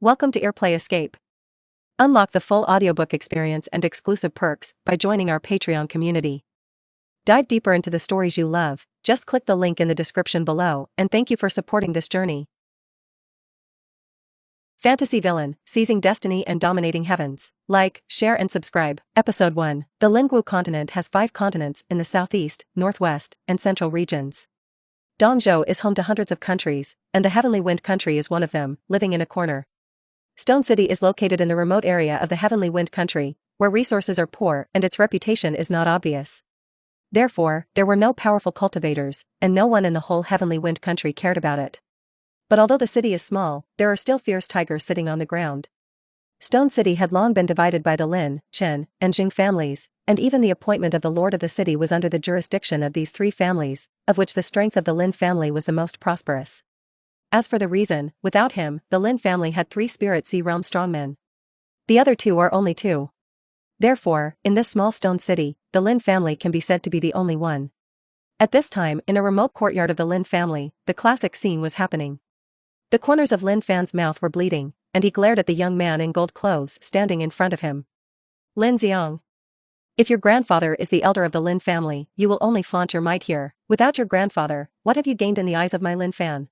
Welcome to Airplay Escape. Unlock the full audiobook experience and exclusive perks by joining our Patreon community. Dive deeper into the stories you love. Just click the link in the description below, and thank you for supporting this journey. Fantasy Villain, Seizing Destiny and Dominating Heavens. Like, share and subscribe. Episode 1. The Lingwu continent has 5 continents in the southeast, northwest, and central regions. Dongzhou is home to hundreds of countries, and the Heavenly Wind country is one of them, living in a corner. Stone City is located in the remote area of the Heavenly Wind country, where resources are poor and its reputation is not obvious. Therefore, there were no powerful cultivators, and no one in the whole Heavenly Wind country cared about it. But although the city is small, there are still fierce tigers sitting on the ground. Stone City had long been divided by the Lin, Chen, and Jing families, and even the appointment of the lord of the city was under the jurisdiction of these 3 families, of which the strength of the Lin family was the most prosperous. As for the reason, without him, the Lin family had 3 Spirit Sea Realm strongmen. The other 2 are only 2. Therefore, in this small stone city, the Lin family can be said to be the only one. At this time, in a remote courtyard of the Lin family, the classic scene was happening. The corners of Lin Fan's mouth were bleeding, and he glared at the young man in gold clothes standing in front of him. Lin Zi'ang. If your grandfather is the elder of the Lin family, you will only flaunt your might here. Without your grandfather, what have you gained in the eyes of my Lin Fan?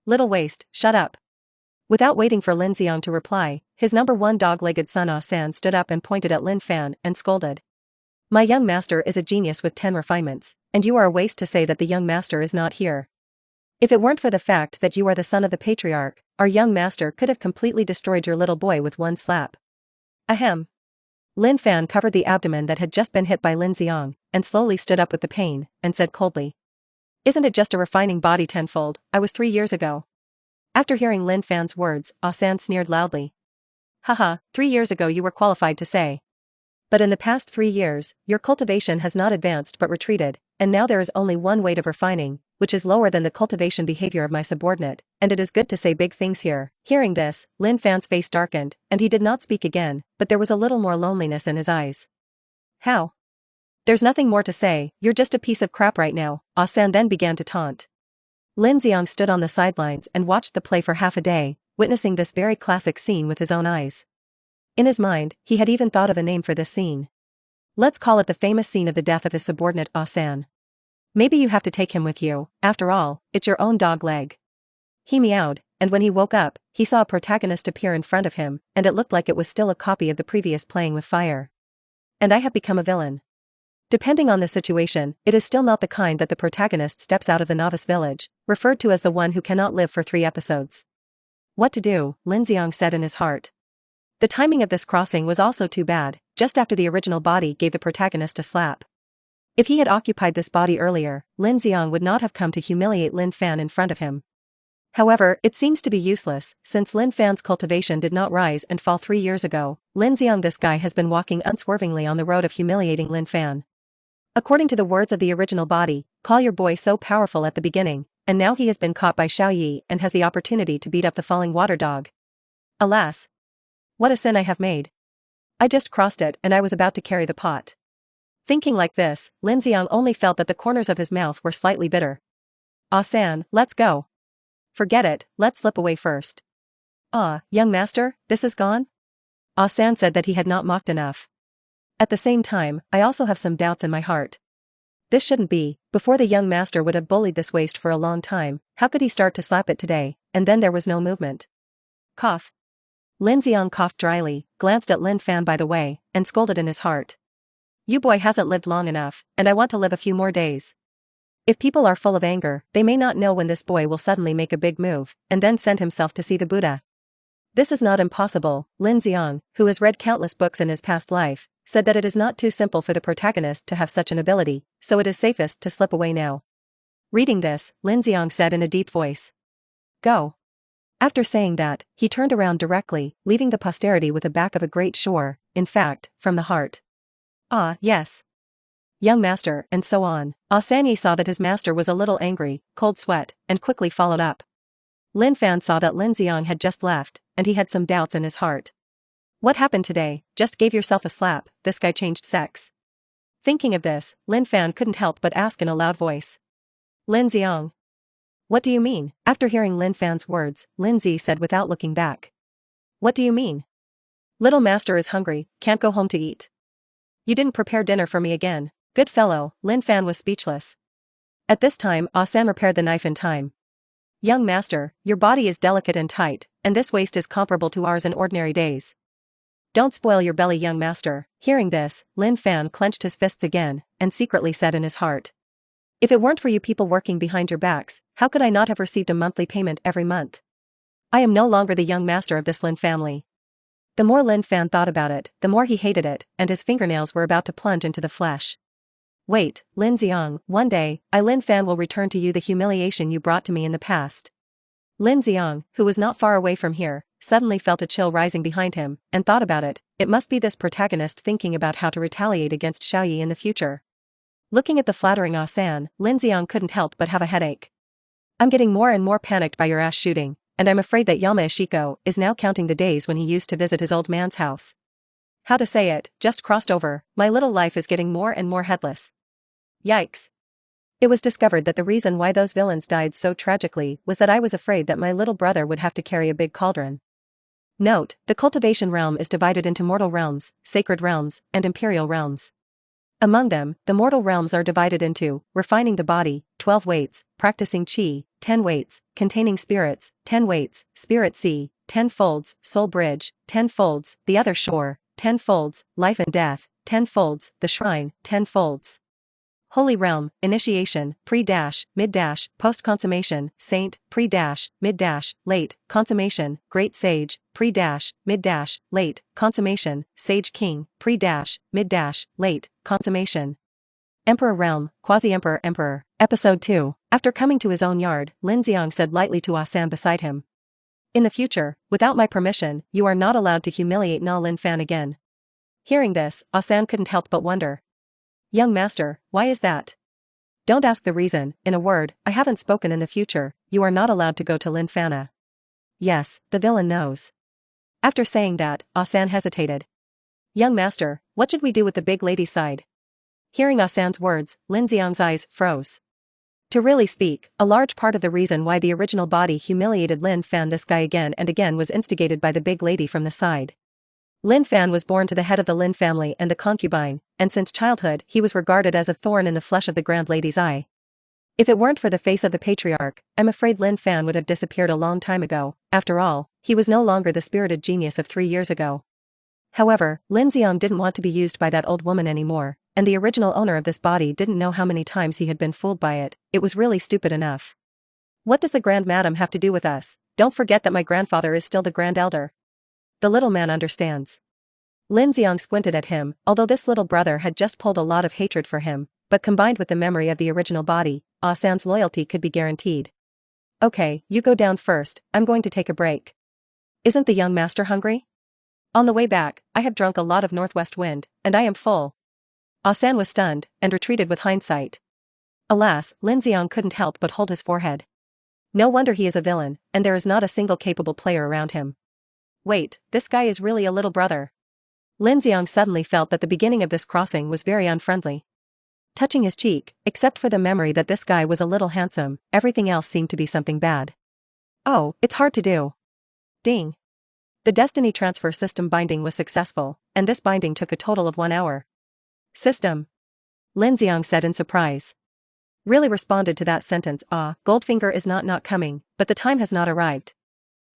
Little waste, shut up. Without waiting for Lin Zi'ang to reply, his number 1 dog-legged son Ah San stood up and pointed at Lin Fan and scolded. My young master is a genius with 10 refinements, and you are a waste to say that the young master is not here. If it weren't for the fact that you are the son of the patriarch, our young master could have completely destroyed your little boy with one slap. Ahem. Lin Fan covered the abdomen that had just been hit by Lin Zi'ang, and slowly stood up with the pain, and said coldly. Isn't it just a refining body tenfold? I was 3 years ago. After hearing Lin Fan's words, Ah San sneered loudly. Haha, 3 years ago you were qualified to say. But in the past 3 years, your cultivation has not advanced but retreated, and now there is only one way of refining, which is lower than the cultivation behavior of my subordinate, and it is good to say big things here. Hearing this, Lin Fan's face darkened, and he did not speak again, but there was a little more loneliness in his eyes. How? There's nothing more to say, you're just a piece of crap right now, Ah San then began to taunt. Lin Zi'ang stood on the sidelines and watched the play for half a day, witnessing this very classic scene with his own eyes. In his mind, he had even thought of a name for this scene. Let's call it the famous scene of the death of his subordinate Ah San. Maybe you have to take him with you, after all, it's your own dog leg. He meowed, and when he woke up, he saw a protagonist appear in front of him, and it looked like it was still a copy of the previous Playing with Fire. And I have become a villain. Depending on the situation, it is still not the kind that the protagonist steps out of the novice village, referred to as the one who cannot live for 3 episodes. What to do, Lin Zi'ang said in his heart. The timing of this crossing was also too bad, just after the original body gave the protagonist a slap. If he had occupied this body earlier, Lin Zi'ang would not have come to humiliate Lin Fan in front of him. However, it seems to be useless, since Lin Fan's cultivation did not rise and fall 3 years ago. Lin Zi'ang, this guy has been walking unswervingly on the road of humiliating Lin Fan. According to the words of the original body, call your boy so powerful at the beginning, and now he has been caught by Xiao Yi and has the opportunity to beat up the falling water dog. Alas! What a sin I have made. I just crossed it and I was about to carry the pot. Thinking like this, Lin Zi'ang only felt that the corners of his mouth were slightly bitter. Ah San, let's go. Forget it, let's slip away first. Ah, young master, this is gone? Ah San said that he had not mocked enough. At the same time, I also have some doubts in my heart. This shouldn't be. Before the young master would have bullied this waste for a long time, how could he start to slap it today, and then there was no movement? Cough. Lin Zi'ang coughed dryly, glanced at Lin Fan by the way, and scolded in his heart. You boy hasn't lived long enough, and I want to live a few more days. If people are full of anger, they may not know when this boy will suddenly make a big move, and then send himself to see the Buddha. This is not impossible. Lin Zi'ang, who has read countless books in his past life, said that it is not too simple for the protagonist to have such an ability, so it is safest to slip away now. Reading this, Lin Zi'ang said in a deep voice. Go. After saying that, he turned around directly, leaving the posterity with the back of a great shore, in fact, from the heart. Ah, yes. Young master, and so on. Ah San saw that his master was a little angry, cold sweat, and quickly followed up. Lin Fan saw that Lin Zi'ang had just left, and he had some doubts in his heart. What happened today? Just gave yourself a slap, this guy changed sex. Thinking of this, Lin Fan couldn't help but ask in a loud voice. Lin Zi'ang. What do you mean? After hearing Lin Fan's words, Lin Zi said without looking back. What do you mean? Little master is hungry, can't go home to eat. You didn't prepare dinner for me again. Good fellow, Lin Fan was speechless. At this time, Ah San repaired the knife in time. Young master, your body is delicate and tight, and this waist is comparable to ours in ordinary days. Don't spoil your belly, young master. Hearing this, Lin Fan clenched his fists again, and secretly said in his heart. If it weren't for you people working behind your backs, how could I not have received a monthly payment every month? I am no longer the young master of this Lin family. The more Lin Fan thought about it, the more he hated it, and his fingernails were about to plunge into the flesh. Wait, Lin Zi'ang, one day, Lin Fan will return to you the humiliation you brought to me in the past. Lin Zi'ang, who was not far away from here, suddenly felt a chill rising behind him, and thought about it. It must be this protagonist thinking about how to retaliate against Xiaoyi in the future. Looking at the flattering Ah San, Lin Zi'ang couldn't help but have a headache. I'm getting more and more panicked by your ass shooting, and I'm afraid that Yama Ishiko is now counting the days when he used to visit his old man's house. How to say it, just crossed over, my little life is getting more and more headless. Yikes. It was discovered that the reason why those villains died so tragically was that I was afraid that my little brother would have to carry a big cauldron. Note, the cultivation realm is divided into mortal realms, sacred realms, and imperial realms. Among them, the mortal realms are divided into, refining the body, 12 weights, practicing qi, 10 weights, containing spirits, 10 weights, spirit sea, 10 folds, soul bridge, 10 folds, the other shore, 10 folds, life and death, 10 folds, the shrine, 10 folds. Holy realm, initiation, pre-mid, post-consummation, saint, pre-mid, late, consummation, great sage, pre-mid, late, consummation, sage king, pre-mid, late, consummation. Emperor realm, quasi-emperor emperor. Episode 2. After coming to his own yard, Lin Zi'ang said lightly to Ah San beside him. In the future, without my permission, you are not allowed to humiliate Na Lin Fan again. Hearing this, Ah San couldn't help but wonder. Young master, why is that? Don't ask the reason. In a word, I haven't spoken. In the future, you are not allowed to go to Lin Fana. Yes, the villain knows. After saying that, Ah San hesitated. Young master, what should we do with the big lady's side? Hearing Ah San's words, Lin Zi'ang's eyes froze. To really speak, a large part of the reason why the original body humiliated Lin Fan this guy again and again was instigated by the big lady from the side. Lin Fan was born to the head of the Lin family and the concubine, and since childhood he was regarded as a thorn in the flesh of the grand lady's eye. If it weren't for the face of the patriarch, I'm afraid Lin Fan would have disappeared a long time ago. After all, he was no longer the spirited genius of 3 years ago. However, Lin Zi'ang didn't want to be used by that old woman anymore, and the original owner of this body didn't know how many times he had been fooled by it. It was really stupid enough. What does the grand madam have to do with us? Don't forget that my grandfather is still the grand elder. The little man understands. Lin Zi'ang squinted at him, although this little brother had just pulled a lot of hatred for him, but combined with the memory of the original body, Ah San's loyalty could be guaranteed. Okay, you go down first, I'm going to take a break. Isn't the young master hungry? On the way back, I have drunk a lot of northwest wind, and I am full. Ah San was stunned, and retreated with hindsight. Alas, Lin Zi'ang couldn't help but hold his forehead. No wonder he is a villain, and there is not a single capable player around him. Wait, this guy is really a little brother. Lin Zi'ang suddenly felt that the beginning of this crossing was very unfriendly. Touching his cheek, except for the memory that this guy was a little handsome, everything else seemed to be something bad. Oh, it's hard to do. Ding. The destiny transfer system binding was successful, and this binding took a total of 1 hour. System. Lin Zi'ang said in surprise. Really responded to that sentence. Goldfinger is not coming, but the time has not arrived.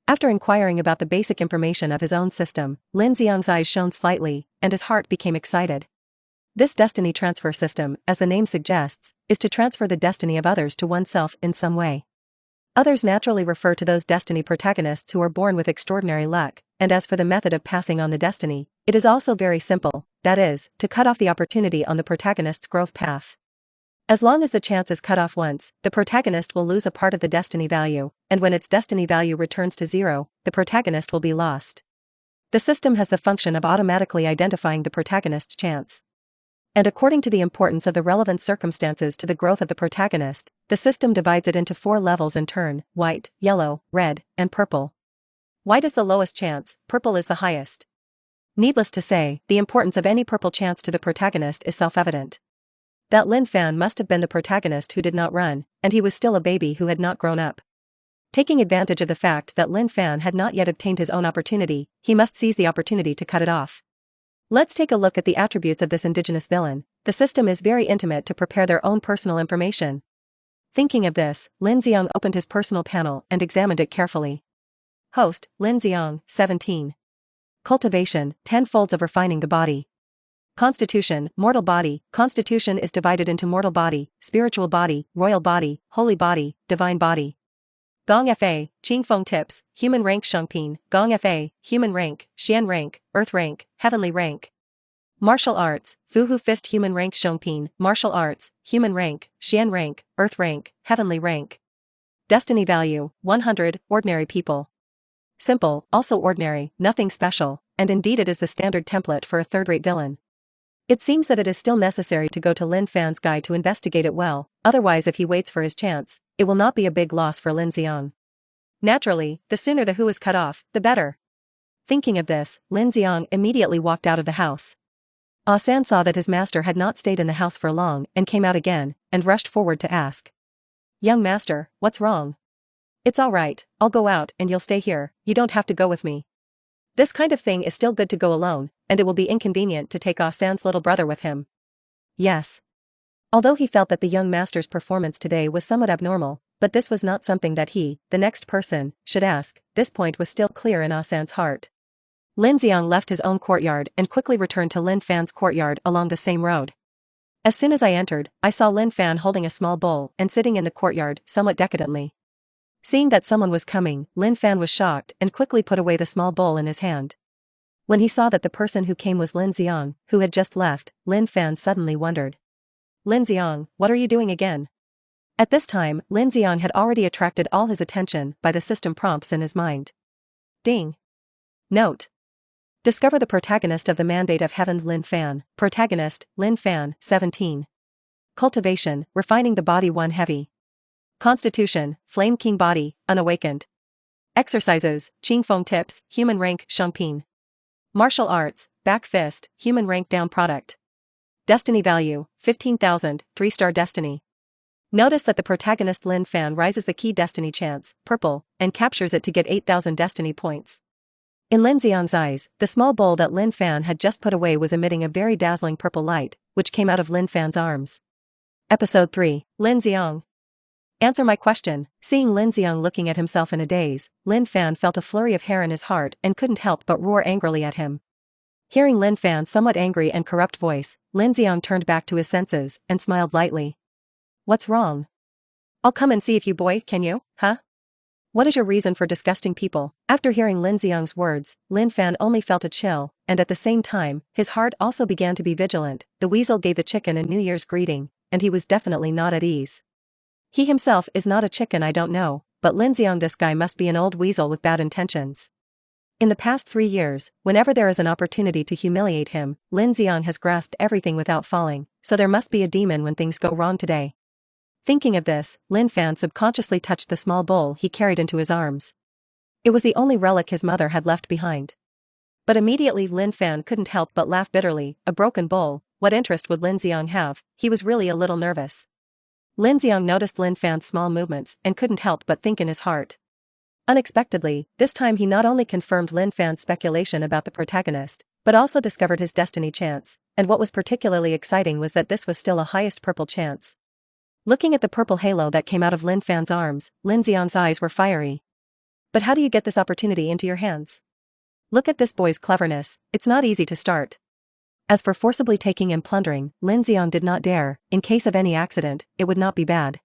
After inquiring about the basic information of his own system, Lin Zi'ang's eyes shone slightly, and his heart became excited. This destiny transfer system, as the name suggests, is to transfer the destiny of others to oneself in some way. Others naturally refer to those destiny protagonists who are born with extraordinary luck, and as for the method of passing on the destiny, it is also very simple, that is, to cut off the opportunity on the protagonist's growth path. As long as the chance is cut off once, the protagonist will lose a part of the destiny value, and when its destiny value returns to 0, the protagonist will be lost. The system has the function of automatically identifying the protagonist's chance. And according to the importance of the relevant circumstances to the growth of the protagonist, the system divides it into 4 levels in turn: white, yellow, red, and purple. White is the lowest chance, purple is the highest. Needless to say, the importance of any purple chance to the protagonist is self-evident. That Lin Fan must have been the protagonist who did not run, and he was still a baby who had not grown up. Taking advantage of the fact that Lin Fan had not yet obtained his own opportunity, he must seize the opportunity to cut it off. Let's take a look at the attributes of this indigenous villain. The system is very intimate to prepare their own personal information. Thinking of this, Lin Zi'ang opened his personal panel and examined it carefully. Host, Lin Zi'ang, 17. Cultivation, 10 folds of refining the body. Constitution, mortal body. Constitution is divided into mortal body, spiritual body, royal body, holy body, divine body. Gong Fa, Qing Feng tips, human rank Shengpin, Gong Fa, human rank, Xian rank, earth rank, heavenly rank. Martial arts, Fu Hu fist human rank Shengpin, martial arts, human rank, Xian rank, earth rank, heavenly rank. Destiny value, 100, ordinary people. Simple, also ordinary, nothing special, and indeed it is the standard template for a third-rate villain. It seems that it is still necessary to go to Lin Fan's guy to investigate it well, otherwise if he waits for his chance, it will not be a big loss for Lin Zi'ang. Naturally, the sooner the Hu is cut off, the better. Thinking of this, Lin Zi'ang immediately walked out of the house. Ah San saw that his master had not stayed in the house for long and came out again, and rushed forward to ask. Young master, what's wrong? It's all right, I'll go out and you'll stay here, you don't have to go with me. This kind of thing is still good to go alone, and it will be inconvenient to take Ah San's little brother with him. Yes. Although he felt that the young master's performance today was somewhat abnormal, but this was not something that he, the next person, should ask. This point was still clear in Ah San's heart. Lin Zi'ang left his own courtyard and quickly returned to Lin Fan's courtyard along the same road. As soon as I entered, I saw Lin Fan holding a small bowl and sitting in the courtyard, somewhat decadently. Seeing that someone was coming, Lin Fan was shocked and quickly put away the small bowl in his hand. When he saw that the person who came was Lin Zi'ang, who had just left, Lin Fan suddenly wondered. Lin Zi'ang, what are you doing again? At this time, Lin Zi'ang had already attracted all his attention by the system prompts in his mind. Ding. Note. Discover the protagonist of the Mandate of Heaven Lin Fan. Protagonist, Lin Fan, 17. Cultivation, refining the body 1 heavy. Constitution, Flame King body, unawakened. Exercises, Qing Feng tips, human rank Shengpin. Martial arts, back fist, human rank down product. Destiny value, 15,000, 3-star destiny. Notice that the protagonist Lin Fan rises the key destiny chance, purple, and captures it to get 8,000 destiny points. In Lin Zi'ang's eyes, the small bowl that Lin Fan had just put away was emitting a very dazzling purple light, which came out of Lin Fan's arms. Episode 3, Lin Zi'ang. Answer my question. Seeing Lin Zi'ang looking at himself in a daze, Lin Fan felt a flurry of hair in his heart and couldn't help but roar angrily at him. Hearing Lin Fan's somewhat angry and corrupt voice, Lin Zi'ang turned back to his senses and smiled lightly. What's wrong? I'll come and see if you boy, can you, huh? What is your reason for disgusting people? After hearing Lin Zi'ang's words, Lin Fan only felt a chill, and at the same time, his heart also began to be vigilant. The weasel gave the chicken a New Year's greeting, and he was definitely not at ease. He himself is not a chicken, I don't know, but Lin Zi'ang, this guy must be an old weasel with bad intentions. In the past 3 years, whenever there is an opportunity to humiliate him, Lin Zi'ang has grasped everything without falling, so there must be a demon when things go wrong today. Thinking of this, Lin Fan subconsciously touched the small bowl he carried into his arms. It was the only relic his mother had left behind. But immediately Lin Fan couldn't help but laugh bitterly. A broken bowl, what interest would Lin Zi'ang have? He was really a little nervous. Lin Zi'ang noticed Lin Fan's small movements and couldn't help but think in his heart. Unexpectedly, this time he not only confirmed Lin Fan's speculation about the protagonist, but also discovered his destiny chance, and what was particularly exciting was that this was still a highest purple chance. Looking at the purple halo that came out of Lin Fan's arms, Lin Zi'ang's eyes were fiery. But how do you get this opportunity into your hands? Look at this boy's cleverness, it's not easy to start. As for forcibly taking and plundering, Lin Zi'ang did not dare. In case of any accident, it would not be bad.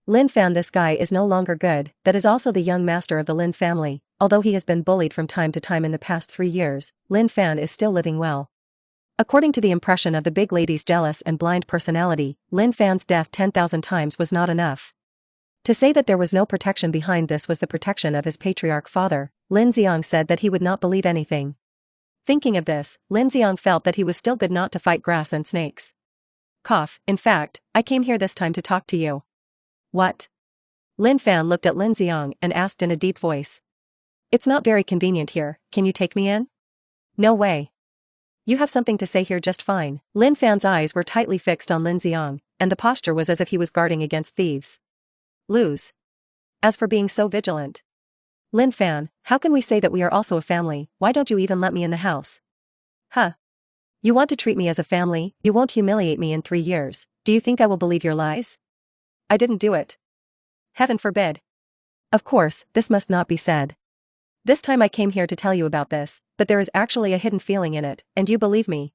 Lin Fan, this guy is no longer good. That is also the young master of the Lin family. Although he has been bullied from time to time in the past 3 years, Lin Fan is still living well. According to the impression of the big lady's jealous and blind personality, Lin Fan's death 10,000 times was not enough. To say that there was no protection behind this was the protection of his patriarch father, Lin Zi'ang said that he would not believe anything. Thinking of this, Lin Zi'ang felt that he was still good not to fight grass and snakes. Cough, in fact, I came here this time to talk to you. What? Lin Fan looked at Lin Zi'ang and asked in a deep voice. It's not very convenient here, can you take me in? No way. You have something to say here just fine. Lin Fan's eyes were tightly fixed on Lin Zi'ang, and the posture was as if he was guarding against thieves. Lose. As for being so vigilant. Lin Fan, how can we say that we are also a family? Why don't you even let me in the house? Huh. You want to treat me as a family, you won't humiliate me in 3 years, do you think I will believe your lies? I didn't do it. Heaven forbid. Of course, this must not be said. This time I came here to tell you about this, but there is actually a hidden feeling in it, and you believe me.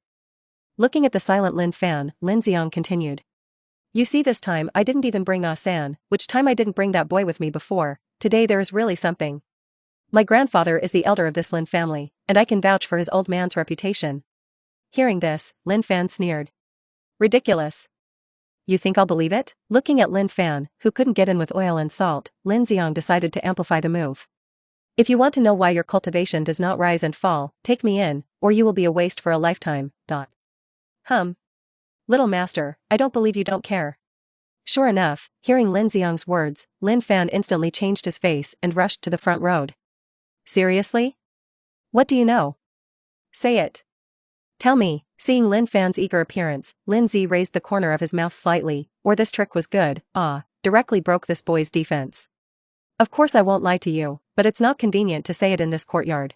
Looking at the silent Lin Fan, Lin Zi'ang continued. You see, this time I didn't even bring Ah San, which time I didn't bring that boy with me before. Today there is really something. My grandfather is the elder of this Lin family, and I can vouch for his old man's reputation. Hearing this, Lin Fan sneered. Ridiculous. You think I'll believe it? Looking at Lin Fan, who couldn't get in with oil and salt, Lin Zi'ang decided to amplify the move. If you want to know why your cultivation does not rise and fall, take me in, or you will be a waste for a lifetime. Little master, I don't believe you don't care. Sure enough, hearing Lin Zi'ang's words, Lin Fan instantly changed his face and rushed to the front road. Seriously? What do you know? Say it. Tell me. Seeing Lin Fan's eager appearance, Lin Zi raised the corner of his mouth slightly, or this trick was good, directly broke this boy's defense. Of course I won't lie to you, but it's not convenient to say it in this courtyard.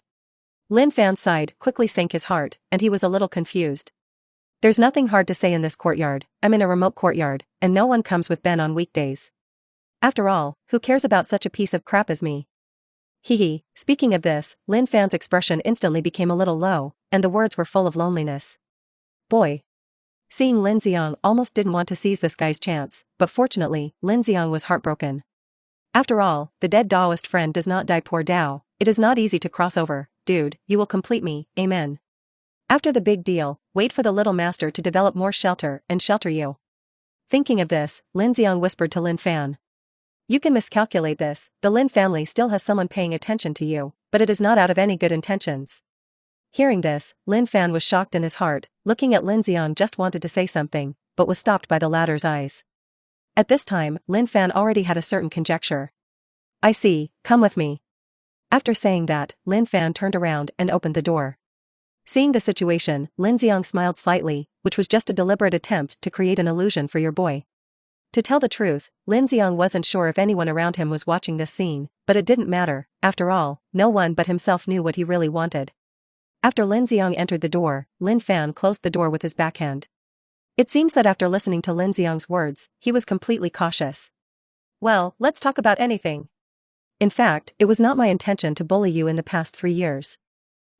Lin Fan's side quickly sank his heart, and he was a little confused. There's nothing hard to say in this courtyard, I'm in a remote courtyard, and no one comes with Ben on weekdays. After all, who cares about such a piece of crap as me? Hee. Speaking of this, Lin Fan's expression instantly became a little low, and the words were full of loneliness. Boy. Seeing Lin Zi'ang almost didn't want to seize this guy's chance, but fortunately, Lin Zi'ang was heartbroken. After all, the dead Taoist friend does not die. Poor Tao, it is not easy to cross over, dude, you will complete me, amen. After the big deal, wait for the little master to develop more shelter and shelter you. Thinking of this, Lin Zi'ang whispered to Lin Fan. You can miscalculate this, the Lin family still has someone paying attention to you, but it is not out of any good intentions. Hearing this, Lin Fan was shocked in his heart, looking at Lin Zi'ang just wanted to say something, but was stopped by the latter's eyes. At this time, Lin Fan already had a certain conjecture. I see, come with me. After saying that, Lin Fan turned around and opened the door. Seeing the situation, Lin Zi'ang smiled slightly, which was just a deliberate attempt to create an illusion for your boy. To tell the truth, Lin Zi'ang wasn't sure if anyone around him was watching this scene, but it didn't matter, after all, no one but himself knew what he really wanted. After Lin Zi'ang entered the door, Lin Fan closed the door with his backhand. It seems that after listening to Lin Zi'ang's words, he was completely cautious. Well, let's talk about anything. In fact, it was not my intention to bully you in the past 3 years.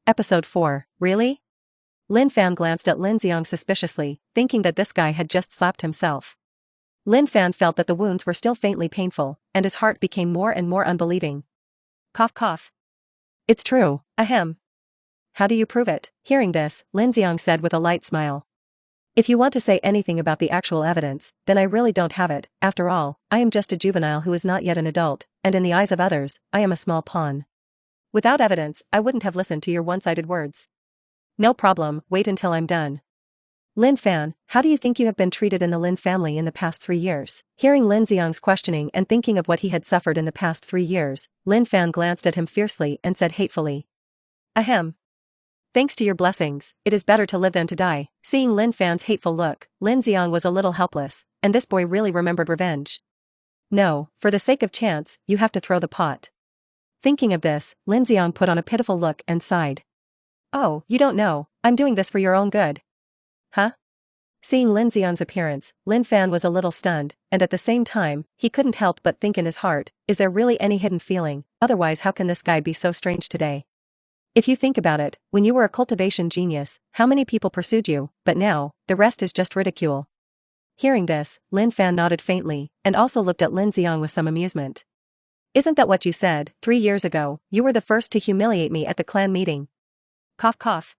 Episode 4, really? Lin Fan glanced at Lin Zi'ang suspiciously, thinking that this guy had just slapped himself. Lin Fan felt that the wounds were still faintly painful, and his heart became more and more unbelieving. Cough cough. It's true, ahem. How do you prove it? Hearing this, Lin Zi'ang said with a light smile. If you want to say anything about the actual evidence, then I really don't have it. After all, I am just a juvenile who is not yet an adult, and in the eyes of others, I am a small pawn. Without evidence, I wouldn't have listened to your one-sided words. No problem, wait until I'm done. Lin Fan, how do you think you have been treated in the Lin family in the past 3 years? Hearing Lin Zi'ang's questioning and thinking of what he had suffered in the past 3 years, Lin Fan glanced at him fiercely and said hatefully. Ahem. Thanks to your blessings, it is better to live than to die. Seeing Lin Fan's hateful look, Lin Zi'ang was a little helpless, and this boy really remembered revenge. No, for the sake of chance, you have to throw the pot. Thinking of this, Lin Zi'ang put on a pitiful look and sighed. Oh, you don't know, I'm doing this for your own good. Huh? Seeing Lin Zi'ang's appearance, Lin Fan was a little stunned, and at the same time, he couldn't help but think in his heart, is there really any hidden feeling, otherwise how can this guy be so strange today? If you think about it, when you were a cultivation genius, how many people pursued you, but now, the rest is just ridicule. Hearing this, Lin Fan nodded faintly, and also looked at Lin Zi'ang with some amusement. Isn't that what you said? 3 years ago, you were the first to humiliate me at the clan meeting. Cough cough.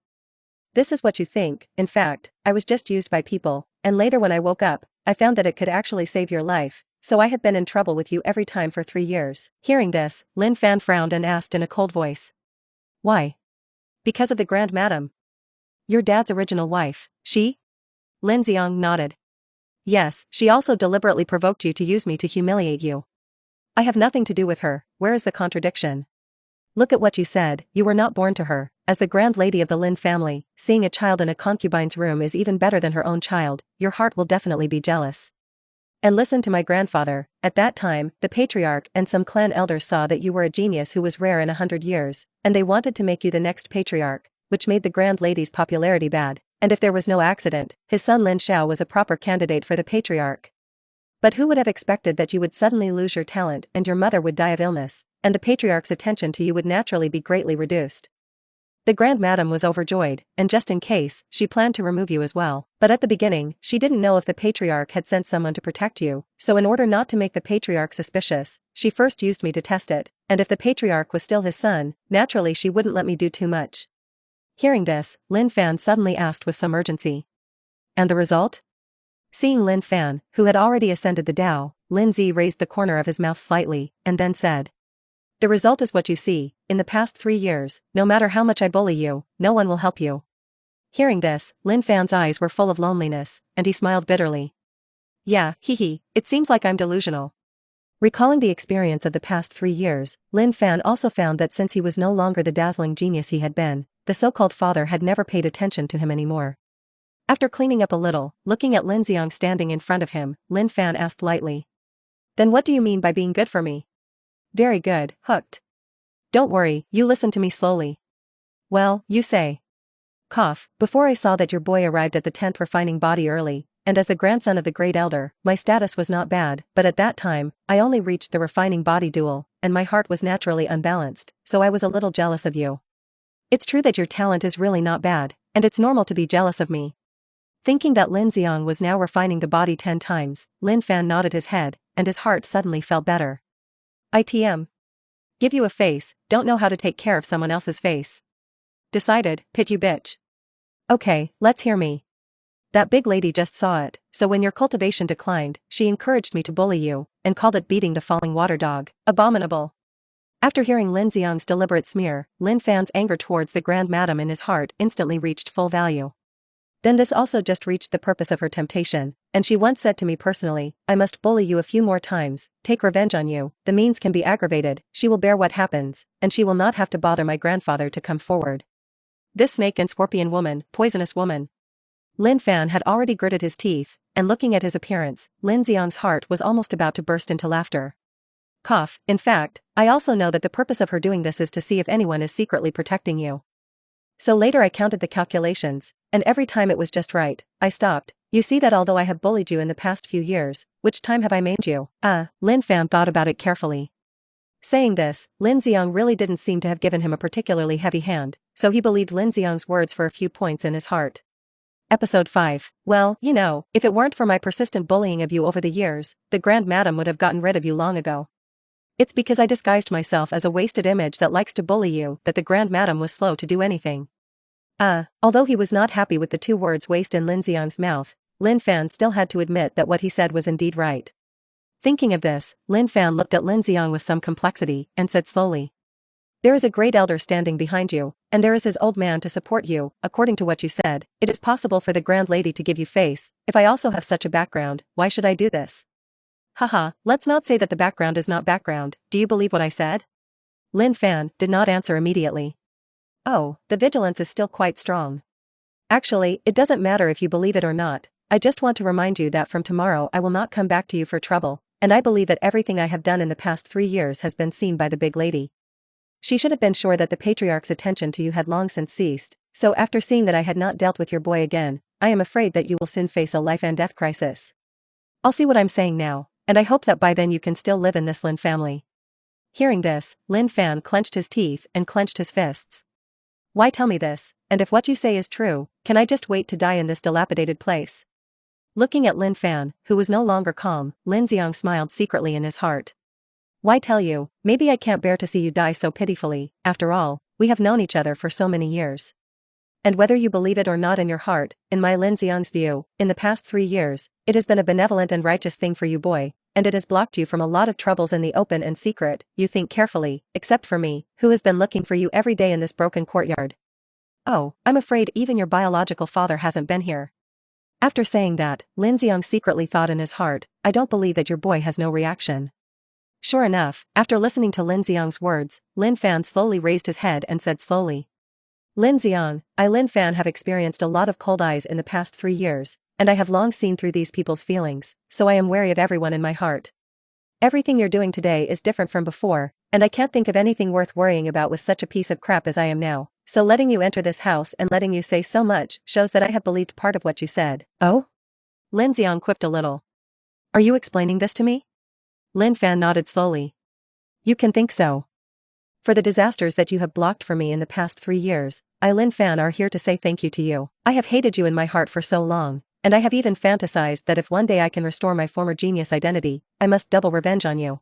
This is what you think. In fact, I was just used by people, and later when I woke up, I found that it could actually save your life, so I have been in trouble with you every time for 3 years. Hearing this, Lin Fan frowned and asked in a cold voice. Why? Because of the Grand Madam. Your dad's original wife, she? Lin Zi'ang nodded. Yes, she also deliberately provoked you to use me to humiliate you. I have nothing to do with her, where is the contradiction? Look at what you said, you were not born to her. As the grand lady of the Lin family, seeing a child in a concubine's room is even better than her own child, your heart will definitely be jealous. And listen to my grandfather. At that time, the patriarch and some clan elders saw that you were a genius who was rare in 100 years, and they wanted to make you the next patriarch, which made the grand lady's popularity bad, and if there was no accident, his son Lin Xiao was a proper candidate for the patriarch. But who would have expected that you would suddenly lose your talent and your mother would die of illness, and the patriarch's attention to you would naturally be greatly reduced. The Grand Madam was overjoyed, and just in case, she planned to remove you as well. But at the beginning, she didn't know if the patriarch had sent someone to protect you, so in order not to make the patriarch suspicious, she first used me to test it, and if the patriarch was still his son, naturally she wouldn't let me do too much. Hearing this, Lin Fan suddenly asked with some urgency. And the result? Seeing Lin Fan, who had already ascended the Tao, Lin Zi raised the corner of his mouth slightly, and then said. The result is what you see. In the past 3 years, no matter how much I bully you, no one will help you. Hearing this, Lin Fan's eyes were full of loneliness, and he smiled bitterly. Yeah, hee, it seems like I'm delusional. Recalling the experience of the past 3 years, Lin Fan also found that since he was no longer the dazzling genius he had been, the so-called father had never paid attention to him anymore. After cleaning up a little, looking at Lin Zi'ang standing in front of him, Lin Fan asked lightly. Then what do you mean by being good for me? Very good, hooked. Don't worry, you listen to me slowly. Well, you say. Cough, before I saw that your boy arrived at the 10th refining body early, and as the grandson of the great elder, my status was not bad, but at that time, I only reached the refining body duel, and my heart was naturally unbalanced, so I was a little jealous of you. It's true that your talent is really not bad, and it's normal to be jealous of me. Thinking that Lin Zi'ang was now refining the body 10 times, Lin Fan nodded his head, and his heart suddenly felt better. ITM. Give you a face, don't know how to take care of someone else's face. Decided, pit you bitch. Okay, let's hear me. That big lady just saw it, so when your cultivation declined, she encouraged me to bully you, and called it beating the falling water dog. Abominable. After hearing Lin Zi'ang's deliberate smear, Lin Fan's anger towards the Grand Madam in his heart instantly reached full value. Then this also just reached the purpose of her temptation, and she once said to me personally, I must bully you a few more times, take revenge on you, the means can be aggravated, she will bear what happens, and she will not have to bother my grandfather to come forward. This snake and scorpion woman, poisonous woman. Lin Fan had already gritted his teeth, and looking at his appearance, Lin Zi'ang's heart was almost about to burst into laughter. Cough, in fact, I also know that the purpose of her doing this is to see if anyone is secretly protecting you. So later I counted the calculations, and every time it was just right, I stopped. You see that although I have bullied you in the past few years, which time have I maimed you? Lin Fan thought about it carefully. Saying this, Lin Zi'ang really didn't seem to have given him a particularly heavy hand, so he believed Lin Zi'ang's words for a few points in his heart. Episode 5. Well, you know, if it weren't for my persistent bullying of you over the years, the Grand Madam would have gotten rid of you long ago. It's because I disguised myself as a wasted image that likes to bully you that the Grand Madam was slow to do anything. Although he was not happy with the 2 words waste in Lin Zi'ang's mouth, Lin Fan still had to admit that what he said was indeed right. Thinking of this, Lin Fan looked at Lin Zi'ang with some complexity, and said slowly. There is a great elder standing behind you, and there is his old man to support you, according to what you said, it is possible for the Grand Lady to give you face, if I also have such a background, why should I do this? Haha, let's not say that the background is not background, do you believe what I said? Lin Fan did not answer immediately. Oh, the vigilance is still quite strong. Actually, it doesn't matter if you believe it or not, I just want to remind you that from tomorrow I will not come back to you for trouble, and I believe that everything I have done in the past 3 years has been seen by the big lady. She should have been sure that the patriarch's attention to you had long since ceased, so after seeing that I had not dealt with your boy again, I am afraid that you will soon face a life and death crisis. I'll see what I'm saying now, and I hope that by then you can still live in this Lin family. Hearing this, Lin Fan clenched his teeth and clenched his fists. Why tell me this, and if what you say is true, can I just wait to die in this dilapidated place? Looking at Lin Fan, who was no longer calm, Lin Zi'ang smiled secretly in his heart. Why tell you, maybe I can't bear to see you die so pitifully, after all, we have known each other for so many years. And whether you believe it or not in your heart, in my Lin Zi'ang's view, in the past 3 years, it has been a benevolent and righteous thing for you boy, and it has blocked you from a lot of troubles in the open and secret, you think carefully, except for me, who has been looking for you every day in this broken courtyard. Oh, I'm afraid even your biological father hasn't been here. After saying that, Lin Zi'ang secretly thought in his heart, I don't believe that your boy has no reaction. Sure enough, after listening to Lin Zi'ang's words, Lin Fan slowly raised his head and said slowly. Lin Zi'ang, I Lin Fan have experienced a lot of cold eyes in the past 3 years, and I have long seen through these people's feelings, so I am wary of everyone in my heart. Everything you're doing today is different from before, and I can't think of anything worth worrying about with such a piece of crap as I am now, so letting you enter this house and letting you say so much shows that I have believed part of what you said." "Oh?" Lin Zi'ang quipped a little. "Are you explaining this to me?" Lin Fan nodded slowly. "You can think so. For the disasters that you have blocked for me in the past 3 years, I Lin Fan are here to say thank you to you. I have hated you in my heart for so long, and I have even fantasized that if one day I can restore my former genius identity, I must double revenge on you.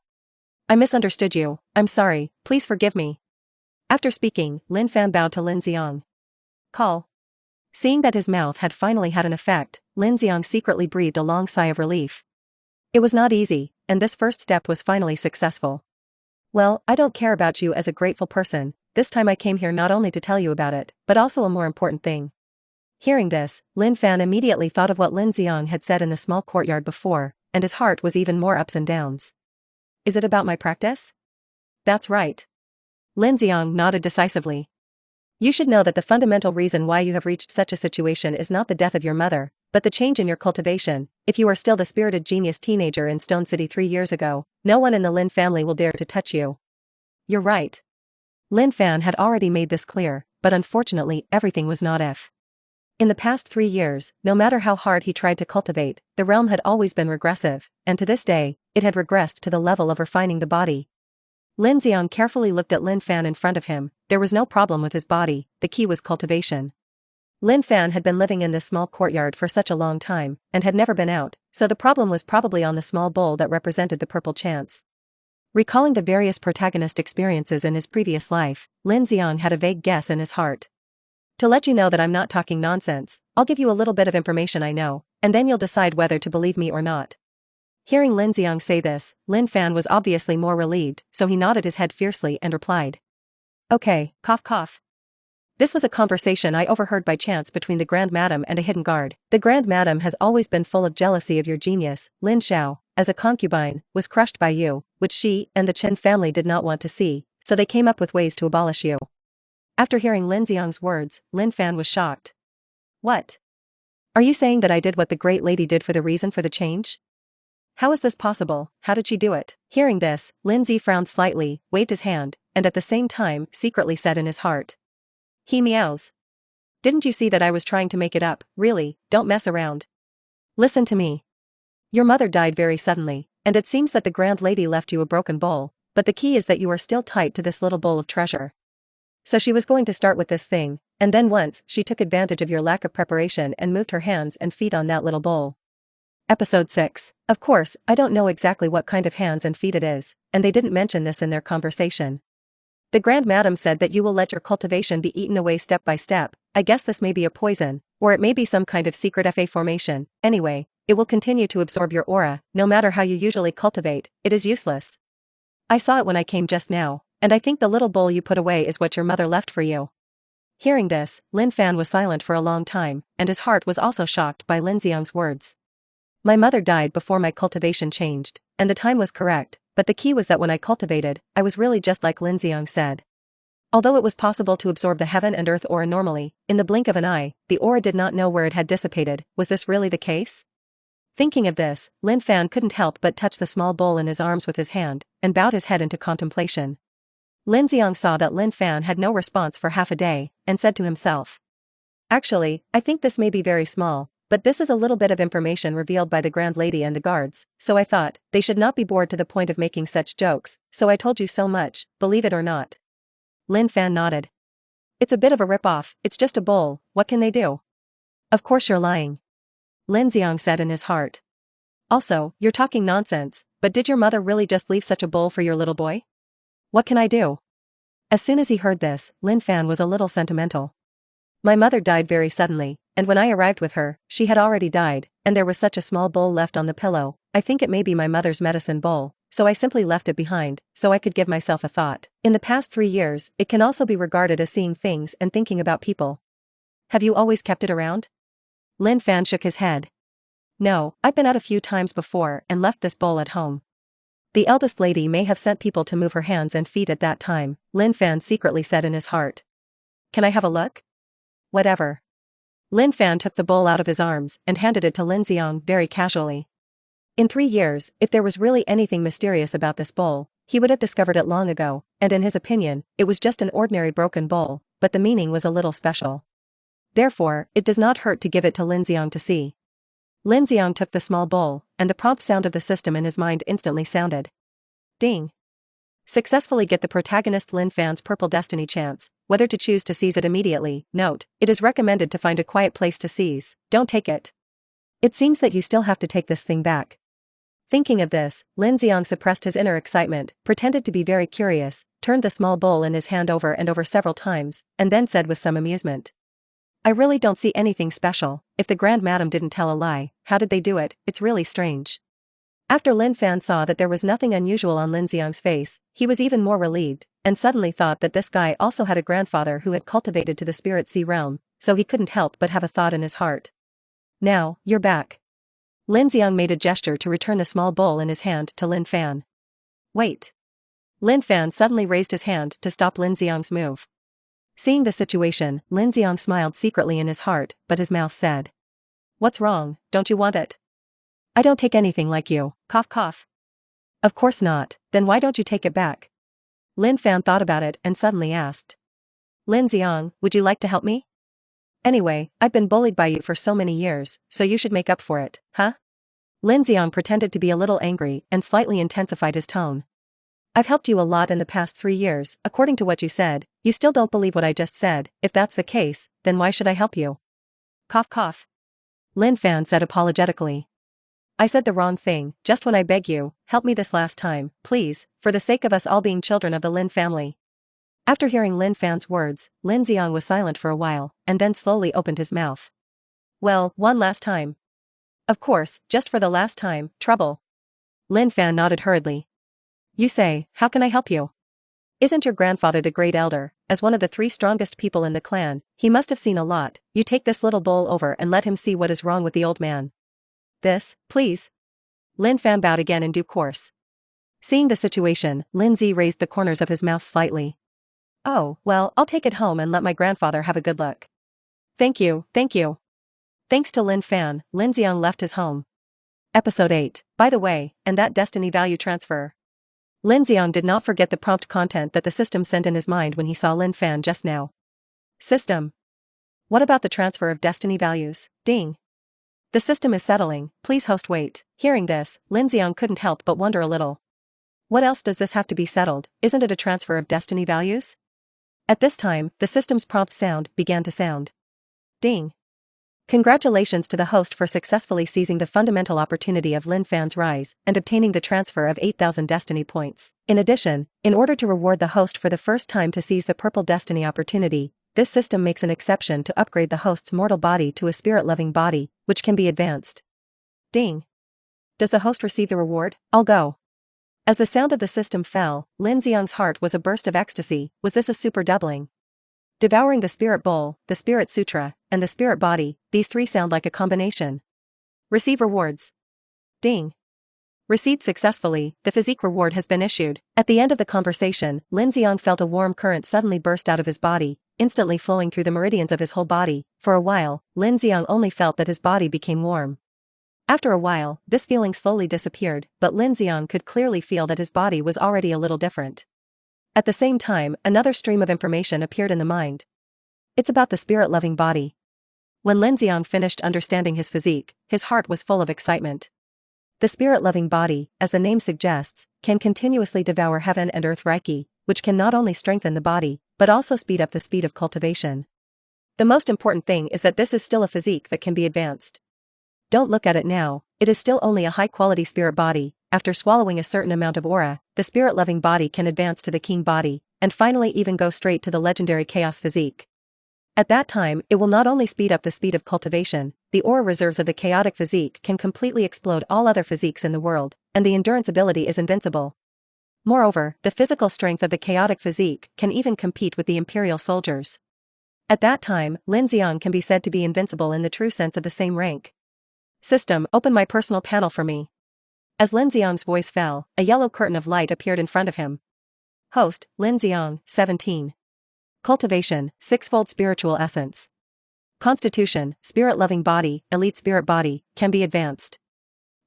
I misunderstood you, I'm sorry, please forgive me." After speaking, Lin Fan bowed to Lin Zi'ang. "Call." Seeing that his mouth had finally had an effect, Lin Zi'ang secretly breathed a long sigh of relief. It was not easy, and this first step was finally successful. "Well, I don't care about you as a grateful person, this time I came here not only to tell you about it, but also a more important thing." Hearing this, Lin Fan immediately thought of what Lin Zi'ang had said in the small courtyard before, and his heart was even more ups and downs. "Is it about my practice?" "That's right." Lin Zi'ang nodded decisively. "You should know that the fundamental reason why you have reached such a situation is not the death of your mother, but the change in your cultivation. If you are still the spirited genius teenager in Stone City 3 years ago, no one in the Lin family will dare to touch you." "You're right." Lin Fan had already made this clear, but unfortunately everything was not if. In the past 3 years, no matter how hard he tried to cultivate, the realm had always been regressive, and to this day, it had regressed to the level of refining the body. Lin Zi'ang carefully looked at Lin Fan in front of him. There was no problem with his body, the key was cultivation. Lin Fan had been living in this small courtyard for such a long time, and had never been out, so the problem was probably on the small bowl that represented the purple chance. Recalling the various protagonist experiences in his previous life, Lin Zi'ang had a vague guess in his heart. "To let you know that I'm not talking nonsense, I'll give you a little bit of information I know, and then you'll decide whether to believe me or not." Hearing Lin Zi'ang say this, Lin Fan was obviously more relieved, so he nodded his head fiercely and replied. "Okay, cough cough. This was a conversation I overheard by chance between the Grand Madam and a hidden guard. The Grand Madam has always been full of jealousy of your genius, Lin Xiao, as a concubine, was crushed by you, which she and the Chen family did not want to see, so they came up with ways to abolish you." After hearing Lin Zi'ang's words, Lin Fan was shocked. "What? Are you saying that I did what the great lady did for the reason for the change? How is this possible? How did she do it?" Hearing this, Lin Zi frowned slightly, waved his hand, and at the same time secretly said in his heart. "He meows. Didn't you see that I was trying to make it up? Really, don't mess around. Listen to me. Your mother died very suddenly, and it seems that the grand lady left you a broken bowl, but the key is that you are still tied to this little bowl of treasure. So she was going to start with this thing, and then once she took advantage of your lack of preparation and moved her hands and feet on that little bowl." Episode 6. Of course, I don't know exactly what kind of hands and feet it is, and they didn't mention this in their conversation. The Grand Madam said that you will let your cultivation be eaten away step by step. I guess this may be a poison, or it may be some kind of secret FA formation. Anyway, it will continue to absorb your aura, no matter how you usually cultivate, it is useless. I saw it when I came just now, and I think the little bowl you put away is what your mother left for you. Hearing this, Lin Fan was silent for a long time, and his heart was also shocked by Lin Zi'ang's words. My mother died before my cultivation changed, and the time was correct, but the key was that when I cultivated, I was really just like Lin Zi'ang said. Although it was possible to absorb the heaven and earth aura normally, in the blink of an eye, the aura did not know where it had dissipated. Was this really the case? Thinking of this, Lin Fan couldn't help but touch the small bowl in his arms with his hand, and bowed his head into contemplation. Lin Zi'ang saw that Lin Fan had no response for half a day, and said to himself. Actually, I think this may be very small, but this is a little bit of information revealed by the Grand Lady and the guards, so I thought, they should not be bored to the point of making such jokes, so I told you so much, believe it or not. Lin Fan nodded. It's a bit of a rip-off, it's just a bowl, what can they do? Of course you're lying. Lin Zi'ang said in his heart. Also, you're talking nonsense, but did your mother really just leave such a bowl for your little boy? What can I do? As soon as he heard this, Lin Fan was a little sentimental. My mother died very suddenly, and when I arrived with her, she had already died, and there was such a small bowl left on the pillow. I think it may be my mother's medicine bowl, so I simply left it behind, so I could give myself a thought. In the past 3 years, it can also be regarded as seeing things and thinking about people. Have you always kept it around? Lin Fan shook his head. No, I've been out a few times before and left this bowl at home. The eldest lady may have sent people to move her hands and feet at that time, Lin Fan secretly said in his heart. Can I have a look? Whatever. Lin Fan took the bowl out of his arms and handed it to Lin Zi'ang very casually. In 3 years, if there was really anything mysterious about this bowl, he would have discovered it long ago, and in his opinion, it was just an ordinary broken bowl, but the meaning was a little special. Therefore, it does not hurt to give it to Lin Zi'ang to see. Lin Zi'ang took the small bowl, and the prompt sound of the system in his mind instantly sounded. Ding! Successfully get the protagonist Lin Fan's purple destiny chance, whether to choose to seize it immediately. Note, it is recommended to find a quiet place to seize, don't take it. It seems that you still have to take this thing back. Thinking of this, Lin Zi'ang suppressed his inner excitement, pretended to be very curious, turned the small bowl in his hand over and over several times, and then said with some amusement. I really don't see anything special. If the Grand Madam didn't tell a lie, how did they do it? It's really strange. After Lin Fan saw that there was nothing unusual on Lin Zi'ang's face, he was even more relieved, and suddenly thought that this guy also had a grandfather who had cultivated to the spirit sea realm, so he couldn't help but have a thought in his heart. Now, you're back. Lin Zi'ang made a gesture to return the small bowl in his hand to Lin Fan. Wait. Lin Fan suddenly raised his hand to stop Lin Zi'ang's move. Seeing the situation, Lin Zi'ang smiled secretly in his heart, but his mouth said. What's wrong, don't you want it? I don't take anything like you, cough cough. Of course not, then why don't you take it back? Lin Fan thought about it and suddenly asked. Lin Zi'ang, would you like to help me? Anyway, I've been bullied by you for so many years, so you should make up for it, huh? Lin Zi'ang pretended to be a little angry and slightly intensified his tone. I've helped you a lot in the past 3 years, according to what you said. You still don't believe what I just said. If that's the case, then why should I help you? Cough cough. Lin Fan said apologetically. I said the wrong thing, just when I beg you, help me this last time, please, for the sake of us all being children of the Lin family. After hearing Lin Fan's words, Lin Zi'ang was silent for a while, and then slowly opened his mouth. Well, one last time. Of course, just for the last time, trouble. Lin Fan nodded hurriedly. You say, how can I help you? Isn't your grandfather the great elder? As one of the 3 strongest people in the clan, he must have seen a lot. You take this little bowl over and let him see what is wrong with the old man. This, please. Lin Fan bowed again in due course. Seeing the situation, Lin Zi raised the corners of his mouth slightly. Oh, well, I'll take it home and let my grandfather have a good look. Thank you, thank you. Thanks to Lin Fan, Lin Zi'ang left his home. Episode 8, by the way, and that destiny value transfer. Lin Zi'ang did not forget the prompt content that the system sent in his mind when he saw Lin Fan just now. System. What about the transfer of destiny values? Ding. The system is settling, please host wait. Hearing this, Lin Zi'ang couldn't help but wonder a little. What else does this have to be settled? Isn't it a transfer of destiny values? At this time, the system's prompt sound began to sound. Ding. Congratulations to the host for successfully seizing the fundamental opportunity of Lin Fan's rise and obtaining the transfer of 8,000 destiny points. In addition, in order to reward the host for the first time to seize the purple destiny opportunity, this system makes an exception to upgrade the host's mortal body to a spirit-loving body, which can be advanced. Ding. Does the host receive the reward? I'll go. As the sound of the system fell, Lin Zi'ang's heart was a burst of ecstasy. Was this a super doubling? Devouring the spirit bowl, the spirit sutra, and the spirit body, these 3 sound like a combination. Receive rewards. Ding. Received successfully, the physique reward has been issued. At the end of the conversation, Lin Zi'ang felt a warm current suddenly burst out of his body, instantly flowing through the meridians of his whole body. For a while, Lin Zi'ang only felt that his body became warm. After a while, this feeling slowly disappeared, but Lin Zi'ang could clearly feel that his body was already a little different. At the same time, another stream of information appeared in the mind. It's about the spirit-loving body. When Lin Zi'ang finished understanding his physique, his heart was full of excitement. The spirit-loving body, as the name suggests, can continuously devour heaven and earth reiki, which can not only strengthen the body, but also speed up the speed of cultivation. The most important thing is that this is still a physique that can be advanced. Don't look at it now, it is still only a high-quality spirit body. After swallowing a certain amount of aura, the spirit-loving body can advance to the king body, and finally even go straight to the legendary chaos physique. At that time, it will not only speed up the speed of cultivation, the aura reserves of the chaotic physique can completely explode all other physiques in the world, and the endurance ability is invincible. Moreover, the physical strength of the chaotic physique can even compete with the imperial soldiers. At that time, Lin Zi'ang can be said to be invincible in the true sense of the same rank. System, open my personal panel for me. As Lin Zi'ang's voice fell, a yellow curtain of light appeared in front of him. Host, Lin Zi'ang, 17. Cultivation, 6-fold spiritual essence. Constitution, spirit-loving body, elite spirit body, can be advanced.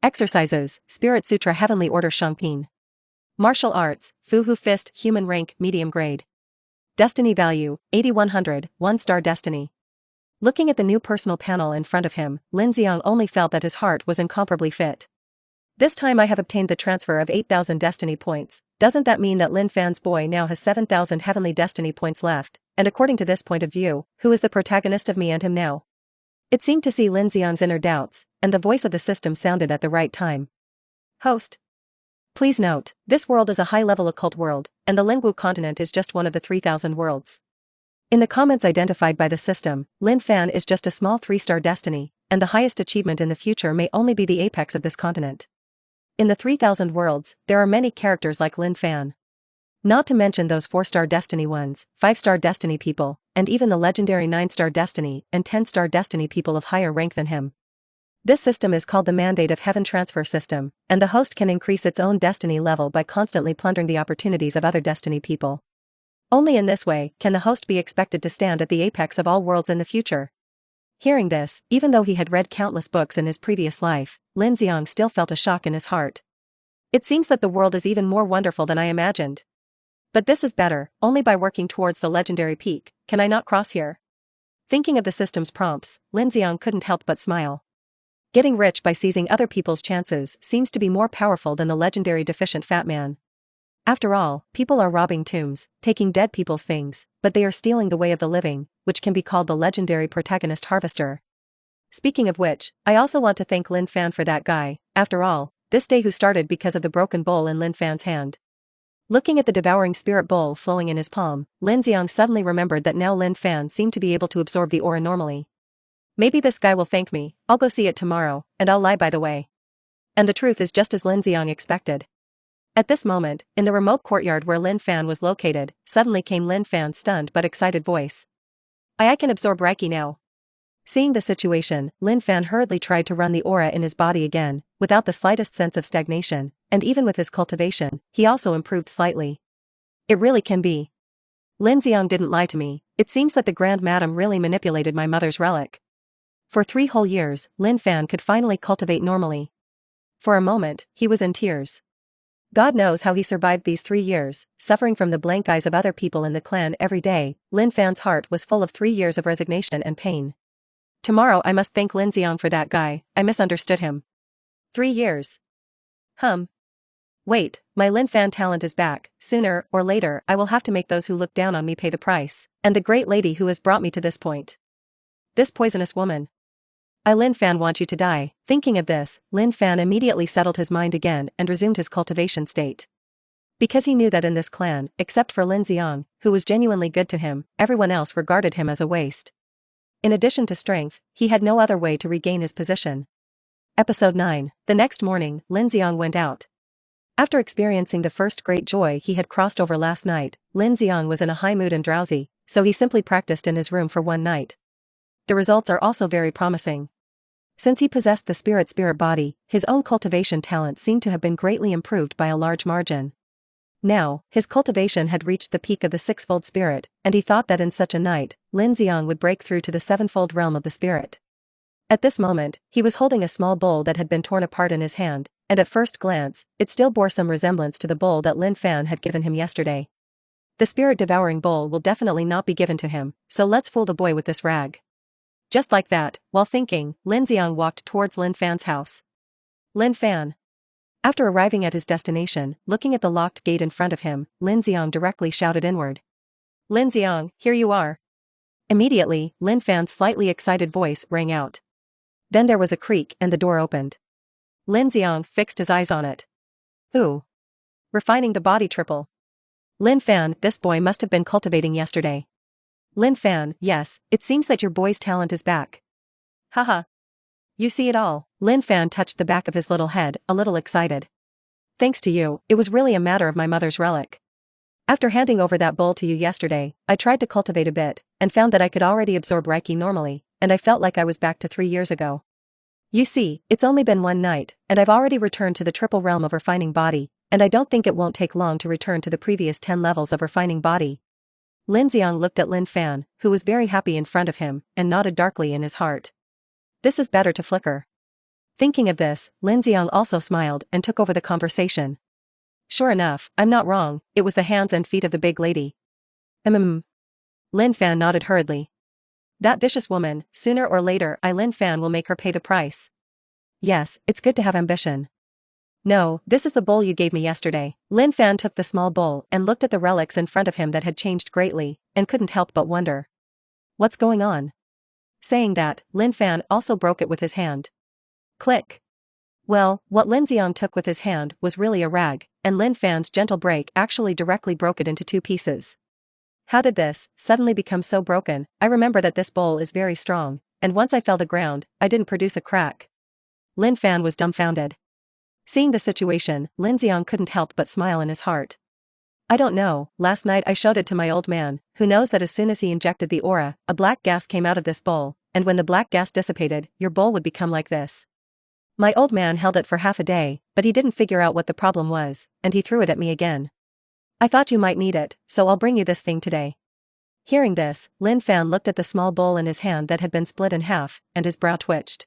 Exercises, Spirit Sutra Heavenly Order Shangpin. Martial arts, Fu Hu Fist, human rank, medium grade. Destiny value, 8100, 1-star destiny. Looking at the new personal panel in front of him, Lin Zi'ang only felt that his heart was incomparably fit. This time I have obtained the transfer of 8,000 destiny points. Doesn't that mean that Lin Fan's boy now has 7,000 heavenly destiny points left? And according to this point of view, who is the protagonist of me and him now? It seemed to see Lin Zi'ang's inner doubts, and the voice of the system sounded at the right time. Host. Please note, this world is a high-level occult world, and the Lingwu continent is just one of the 3,000 worlds. In the comments identified by the system, Lin Fan is just a small 3-star destiny, and the highest achievement in the future may only be the apex of this continent. In the 3,000 worlds, there are many characters like Lin Fan. Not to mention those 4-star destiny ones, 5-star destiny people, and even the legendary 9-star destiny and 10-star destiny people of higher rank than him. This system is called the Mandate of Heaven Transfer System, and the host can increase its own destiny level by constantly plundering the opportunities of other destiny people. Only in this way can the host be expected to stand at the apex of all worlds in the future. Hearing this, even though he had read countless books in his previous life, Lin Zi'ang still felt a shock in his heart. It seems that the world is even more wonderful than I imagined. But this is better, only by working towards the legendary peak, can I not cross here? Thinking of the system's prompts, Lin Zi'ang couldn't help but smile. Getting rich by seizing other people's chances seems to be more powerful than the legendary deficient fat man. After all, people are robbing tombs, taking dead people's things, but they are stealing the way of the living, which can be called the legendary protagonist harvester. Speaking of which, I also want to thank Lin Fan for that guy, after all, this day who started because of the broken bowl in Lin Fan's hand. Looking at the devouring spirit bowl flowing in his palm, Lin Zi'ang suddenly remembered that now Lin Fan seemed to be able to absorb the aura normally. Maybe this guy will thank me, I'll go see it tomorrow, and I'll lie by the way. And the truth is just as Lin Zi'ang expected. At this moment, in the remote courtyard where Lin Fan was located, suddenly came Lin Fan's stunned but excited voice. I can absorb Reiki now. Seeing the situation, Lin Fan hurriedly tried to run the aura in his body again, without the slightest sense of stagnation, and even with his cultivation, he also improved slightly. It really can be. Lin Zi'ang didn't lie to me, it seems that the Grand Madam really manipulated my mother's relic. For 3 whole years, Lin Fan could finally cultivate normally. For a moment, he was in tears. God knows how he survived these 3 years, suffering from the blank eyes of other people in the clan every day. Lin Fan's heart was full of 3 years of resignation and pain. Tomorrow I must thank Lin Zi'ang for that guy, I misunderstood him. 3 years. Wait, my Lin Fan talent is back, sooner or later I will have to make those who look down on me pay the price, and the great lady who has brought me to this point. This poisonous woman. Lin Fan want you to die. Thinking of this, Lin Fan immediately settled his mind again and resumed his cultivation state. Because he knew that in this clan, except for Lin Zi'ang, who was genuinely good to him, everyone else regarded him as a waste. In addition to strength, he had no other way to regain his position. Episode 9. The next morning, Lin Zi'ang went out. After experiencing the first great joy he had crossed over last night, Lin Zi'ang was in a high mood and drowsy, so he simply practiced in his room for one night. The results are also very promising. Since he possessed the spirit body, his own cultivation talent seemed to have been greatly improved by a large margin. Now, his cultivation had reached the peak of the 6-fold spirit, and he thought that in such a night, Lin Zi'ang would break through to the 7-fold realm of the spirit. At this moment, he was holding a small bowl that had been torn apart in his hand, and at first glance, it still bore some resemblance to the bowl that Lin Fan had given him yesterday. The spirit-devouring bowl will definitely not be given to him, so let's fool the boy with this rag. Just like that, while thinking, Lin Zi'ang walked towards Lin Fan's house. Lin Fan. After arriving at his destination, looking at the locked gate in front of him, Lin Zi'ang directly shouted inward. Lin Zi'ang, here you are. Immediately, Lin Fan's slightly excited voice rang out. Then there was a creak and the door opened. Lin Zi'ang fixed his eyes on it. Ooh. Refining the body triple. Lin Fan, this boy must have been cultivating yesterday. Lin Fan, yes, it seems that your boy's talent is back. Haha. You see it all. Lin Fan touched the back of his little head, a little excited. Thanks to you, it was really a matter of my mother's relic. After handing over that bowl to you yesterday, I tried to cultivate a bit, and found that I could already absorb Reiki normally, and I felt like I was back to 3 years ago. You see, it's only been one night, and I've already returned to the triple realm of refining body, and I don't think it won't take long to return to the previous 10 levels of refining body. Lin Zi'ang looked at Lin Fan, who was very happy in front of him, and nodded darkly in his heart. This is better to flicker. Thinking of this, Lin Zi'ang also smiled and took over the conversation. Sure enough, I'm not wrong, it was the hands and feet of the big lady. Lin Fan nodded hurriedly. That vicious woman, sooner or later Lin Fan will make her pay the price. Yes, it's good to have ambition. No, this is the bowl you gave me yesterday. Lin Fan took the small bowl and looked at the relics in front of him that had changed greatly, and couldn't help but wonder. What's going on? Saying that, Lin Fan also broke it with his hand. Click. Well, what Lin Zi'ang took with his hand was really a rag, and Lin Fan's gentle break actually directly broke it into 2 pieces. How did this suddenly become so broken? I remember that this bowl is very strong, and once I fell to the ground, I didn't produce a crack. Lin Fan was dumbfounded. Seeing the situation, Lin Zi'ang couldn't help but smile in his heart. I don't know, last night I showed it to my old man, who knows that as soon as he injected the aura, a black gas came out of this bowl, and when the black gas dissipated, your bowl would become like this. My old man held it for half a day, but he didn't figure out what the problem was, and he threw it at me again. I thought you might need it, so I'll bring you this thing today. Hearing this, Lin Fan looked at the small bowl in his hand that had been split in half, and his brow twitched.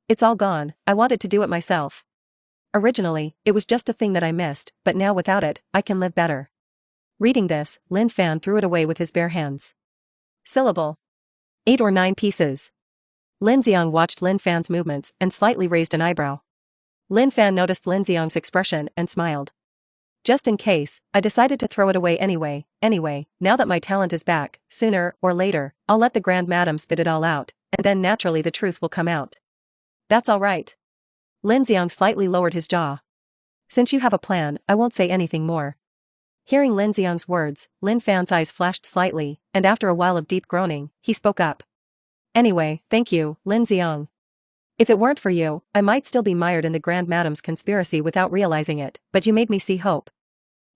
It's all gone, I wanted to do it myself. Originally, it was just a thing that I missed, but now without it, I can live better. Reading this, Lin Fan threw it away with his bare hands. Syllable. 8 or 9 pieces. Lin Zi'ang watched Lin Fan's movements and slightly raised an eyebrow. Lin Fan noticed Lin Zi'ang's expression and smiled. Just in case, I decided to throw it away anyway. Anyway, now that my talent is back, sooner or later, I'll let the Grand Madam spit it all out, and then naturally the truth will come out. That's all right. Lin Zi'ang slightly lowered his jaw. Since you have a plan, I won't say anything more. Hearing Lin Zi'ang's words, Lin Fan's eyes flashed slightly, and after a while of deep groaning, he spoke up. Anyway, thank you, Lin Zi'ang. If it weren't for you, I might still be mired in the Grand Madam's conspiracy without realizing it, but you made me see hope.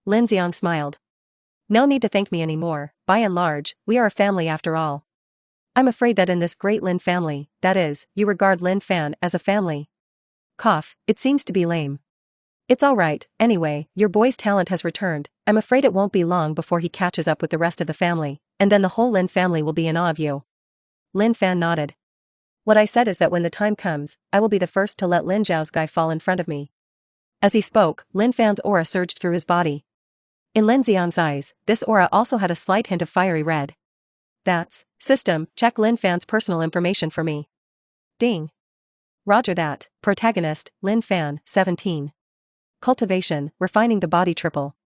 Lin Zi'ang smiled. No need to thank me anymore, by and large, we are a family after all. I'm afraid that in this great Lin family, that is, you regard Lin Fan as a family. Cough, it seems to be lame. It's alright, anyway, your boy's talent has returned, I'm afraid it won't be long before he catches up with the rest of the family, and then the whole Lin family will be in awe of you. Lin Fan nodded. What I said is that when the time comes, I will be the first to let Lin Zhao's guy fall in front of me. As he spoke, Lin Fan's aura surged through his body. In Lin Zi'ang's eyes, this aura also had a slight hint of fiery red. That's, system, check Lin Fan's personal information for me. Ding. Roger that, protagonist, Lin Fan, 17. Cultivation, refining the body triple.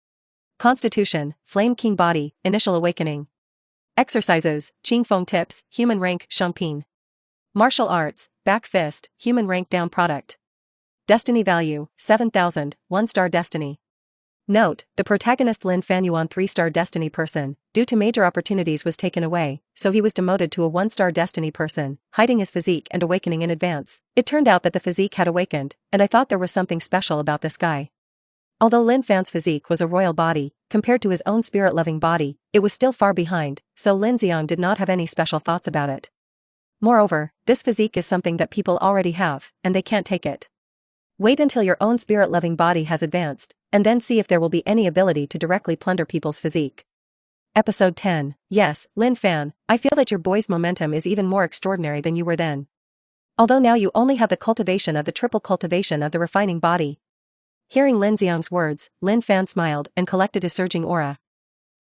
Constitution, Flame King body, initial awakening. Exercises, Qing Feng tips, human rank, Shangping. Martial arts, back fist, human rank down product. Destiny value, 7,000, 1-star destiny. Note, the protagonist Lin Fan Yuan 3-star destiny person, due to major opportunities was taken away, so he was demoted to a 1-star destiny person, hiding his physique and awakening in advance. It turned out that the physique had awakened, and I thought there was something special about this guy. Although Lin Fan's physique was a royal body, compared to his own spirit-loving body, it was still far behind, so Lin Zi'ang did not have any special thoughts about it. Moreover, this physique is something that people already have, and they can't take it. Wait until your own spirit-loving body has advanced, and then see if there will be any ability to directly plunder people's physique. Episode 10. Yes, Lin Fan, I feel that your boy's momentum is even more extraordinary than you were then. Although now you only have the cultivation of the triple cultivation of the refining body. Hearing Lin Zi'ang's words, Lin Fan smiled and collected his surging aura.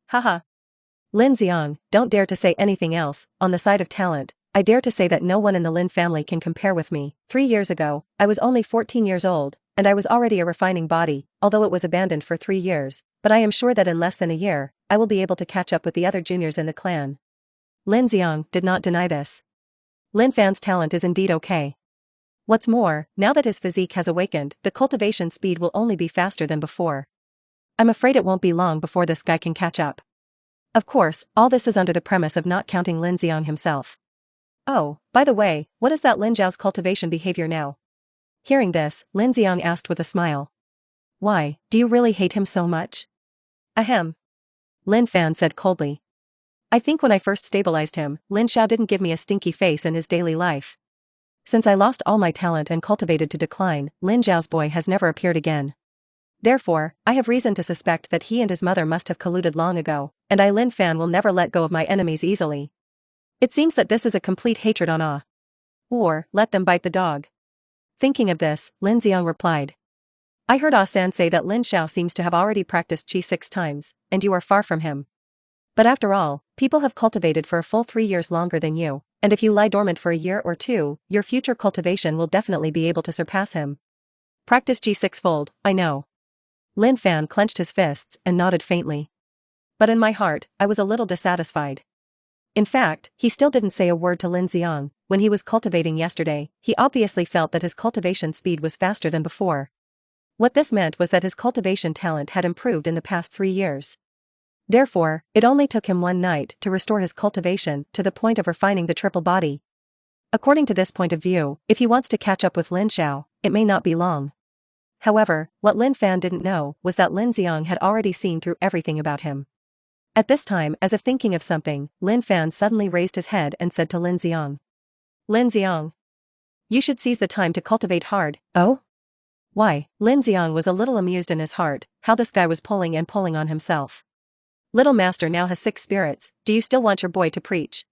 Haha. Lin Zi'ang, don't dare to say anything else. On the side of talent, I dare to say that no one in the Lin family can compare with me. 3 years ago, I was only 14 years old, and I was already a refining body, although it was abandoned for 3 years, but I am sure that in less than a year, I will be able to catch up with the other juniors in the clan. Lin Zi'ang did not deny this. Lin Fan's talent is indeed okay. What's more, now that his physique has awakened, the cultivation speed will only be faster than before. I'm afraid it won't be long before this guy can catch up. Of course, all this is under the premise of not counting Lin Zi'ang himself. Oh, by the way, what is that Lin Zhao's cultivation behavior now? Hearing this, Lin Zi'ang asked with a smile. Why, do you really hate him so much? Ahem. Lin Fan said coldly. I think when I first stabilized him, Lin Zhao didn't give me a stinky face in his daily life. Since I lost all my talent and cultivated to decline, Lin Zhao's boy has never appeared again. Therefore, I have reason to suspect that he and his mother must have colluded long ago, and Lin Fan will never let go of my enemies easily. It seems that this is a complete hatred on Ah. Or, let them bite the dog. Thinking of this, Lin Zi'ang replied. I heard Ah-san say that Lin Xiao seems to have already practiced Qi 6 times, and you are far from him. But after all, people have cultivated for a full 3 years longer than you, and if you lie dormant for a year or two, your future cultivation will definitely be able to surpass him. Practice Qi 6-fold, I know. Lin Fan clenched his fists and nodded faintly. But in my heart, I was a little dissatisfied. In fact, he still didn't say a word to Lin Zi'ang. When he was cultivating yesterday, he obviously felt that his cultivation speed was faster than before. What this meant was that his cultivation talent had improved in the past 3 years. Therefore, it only took him one night to restore his cultivation to the point of refining the triple body. According to this point of view, if he wants to catch up with Lin Xiao, it may not be long. However, what Lin Fan didn't know was that Lin Zi'ang had already seen through everything about him. At this time, as if thinking of something, Lin Fan suddenly raised his head and said to Lin Zi'ang. Lin Zi'ang. You should seize the time to cultivate hard. Oh? Why? Lin Zi'ang was a little amused in his heart, how this guy was pulling on himself. Little master now has 6 spirits, do you still want your boy to preach?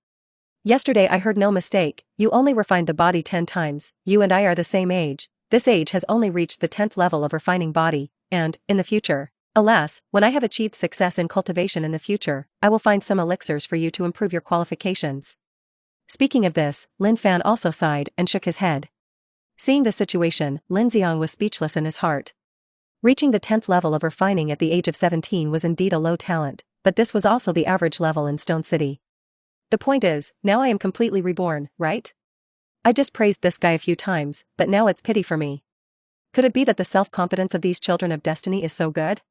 Yesterday I heard no mistake, you only refined the body 10 times, you and I are the same age, this age has only reached the 10th level of refining body, and, in the future, alas, when I have achieved success in cultivation in the future, I will find some elixirs for you to improve your qualifications. Speaking of this, Lin Fan also sighed and shook his head. Seeing the situation, Lin Zi'ang was speechless in his heart. Reaching the 10th level of refining at the age of 17 was indeed a low talent, but this was also the average level in Stone City. The point is, now I am completely reborn, right? I just praised this guy a few times, but now it's pity for me. Could it be that the self-confidence of these children of destiny is so good?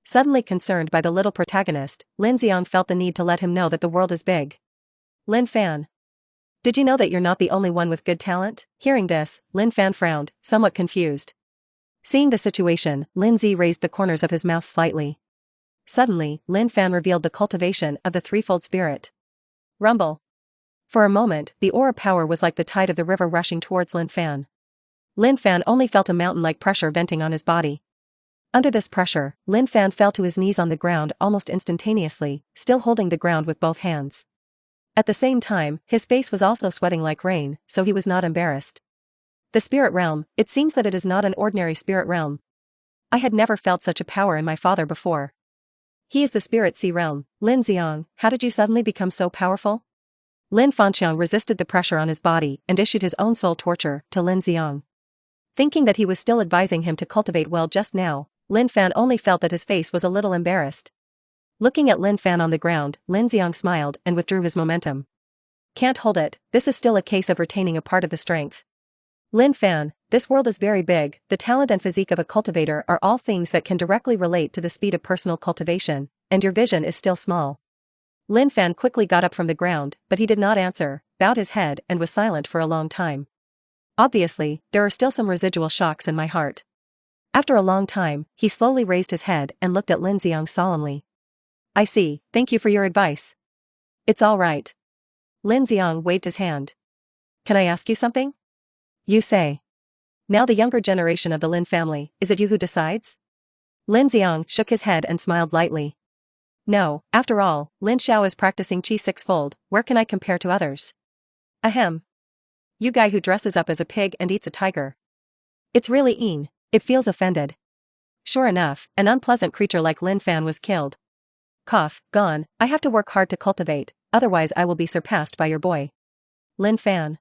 Suddenly concerned by the little protagonist, Lin Zi'ang felt the need to let him know that the world is big. Lin Fan. Did you know that you're not the only one with good talent? Hearing this, Lin Fan frowned, somewhat confused. Seeing the situation, Lin Zi raised the corners of his mouth slightly. Suddenly, Lin Fan revealed the cultivation of the threefold spirit. Rumble. For a moment, the aura power was like the tide of the river rushing towards Lin Fan. Lin Fan only felt a mountain-like pressure venting on his body. Under this pressure, Lin Fan fell to his knees on the ground almost instantaneously, still holding the ground with both hands. At the same time, his face was also sweating like rain, so he was not embarrassed. The spirit realm, it seems that it is not an ordinary spirit realm. I had never felt such a power in my father before. He is the spirit sea realm. Lin Zi'ang, how did you suddenly become so powerful? Lin Fanqiang resisted the pressure on his body and issued his own soul torture to Lin Zi'ang. Thinking that he was still advising him to cultivate well just now, Lin Fan only felt that his face was a little embarrassed. Looking at Lin Fan on the ground, Lin Zi'ang smiled and withdrew his momentum. Can't hold it, this is still a case of retaining a part of the strength. Lin Fan, this world is very big, the talent and physique of a cultivator are all things that can directly relate to the speed of personal cultivation, and your vision is still small. Lin Fan quickly got up from the ground, but he did not answer, bowed his head and was silent for a long time. Obviously, there are still some residual shocks in my heart. After a long time, he slowly raised his head and looked at Lin Zi'ang solemnly. I see, thank you for your advice. It's all right. Lin Zi'ang waved his hand. Can I ask you something? You say. Now the younger generation of the Lin family, is it you who decides? Lin Zi'ang shook his head and smiled lightly. No, after all, Lin Xiao is practicing Qi 6-fold, where can I compare to others? Ahem. You guy who dresses up as a pig and eats a tiger. It's really it feels offended. Sure enough, an unpleasant creature like Lin Fan was killed. Cough, gone, I have to work hard to cultivate, otherwise I will be surpassed by your boy. Lin Fan.